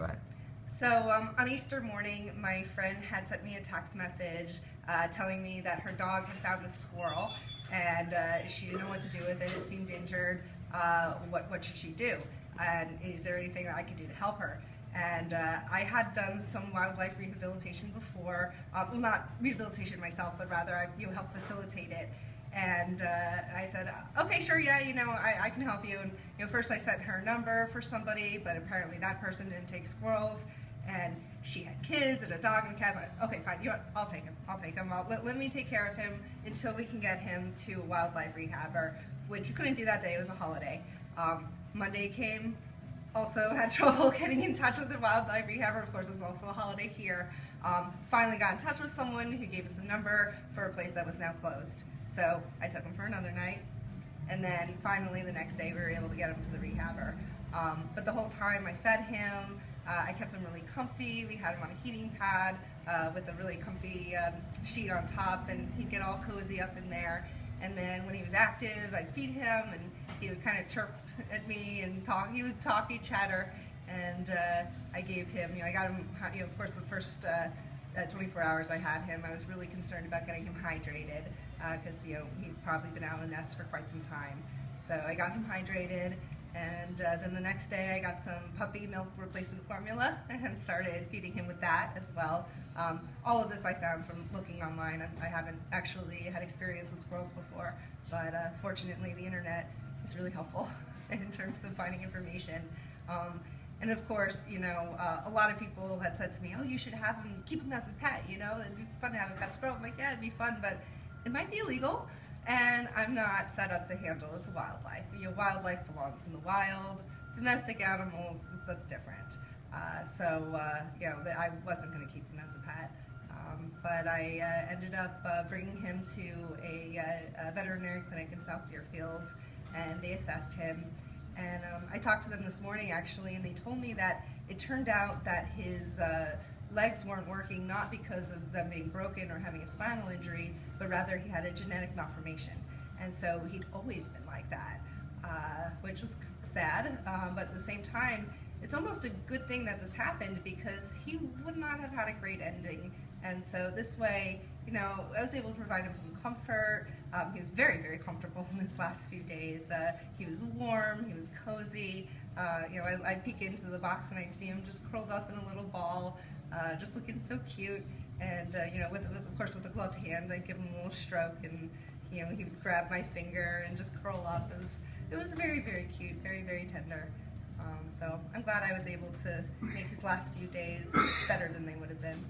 go ahead. So on Easter morning, my friend had sent me a text message telling me that her dog had found this squirrel, and she didn't know what to do with it. It seemed injured. What should she do? And is there anything that I could do to help her? And I had done some wildlife rehabilitation before. Well, not rehabilitation myself, but rather I helped facilitate it. And I said, okay, sure, yeah, I can help you. And first I sent her number for somebody, but apparently that person didn't take squirrels, and she had kids and a dog and a cat. Okay, fine, I'll take him. Let me take care of him until we can get him to a wildlife rehabber, which we couldn't do that day. It was a holiday. Monday came, also had trouble getting in touch with the wildlife rehabber. Of course, it was also a holiday here. Finally got in touch with someone who gave us a number for a place that was now closed. So I took him for another night, and then finally the next day we were able to get him to the rehabber. But the whole time I fed him, I kept him really comfy. We had him on a heating pad with a really comfy sheet on top, and he'd get all cozy up in there. And then when he was active, I'd feed him, and he would kind of chirp at me and talk. He would talk, he'd chatter, and I gave him, I got him, of course the first 24 hours I had him, I was really concerned about getting him hydrated because he'd probably been out of the nest for quite some time. So I got him hydrated, and then the next day I got some puppy milk replacement formula and started feeding him with that as well. All of this I found from looking online. I haven't actually had experience with squirrels before, but fortunately the internet is really helpful in terms of finding information. And of course, a lot of people had said to me, oh, you should have him, keep him as a pet, it'd be fun to have a pet squirrel. I'm like, yeah, it'd be fun, but it might be illegal, and I'm not set up to handle it as wildlife. Wildlife belongs in the wild. Domestic animals, that's different. I wasn't going to keep him as a pet. But I ended up bringing him to a veterinary clinic in South Deerfield, and they assessed him. And I talked to them this morning actually, and they told me that it turned out that his legs weren't working not because of them being broken or having a spinal injury, but rather he had a genetic malformation. And so he'd always been like that, which was sad, but at the same time, it's almost a good thing that this happened because he would not have had a great ending. And so this way, I was able to provide him some comfort. He was very, very comfortable in his last few days. He was warm, he was cozy. I'd peek into the box and I'd see him just curled up in a little ball, just looking so cute. And of course with a gloved hand, I'd give him a little stroke, and he would grab my finger and just curl up. It was very, very cute, very, very tender. So I'm glad I was able to make his last few days better than they would have been.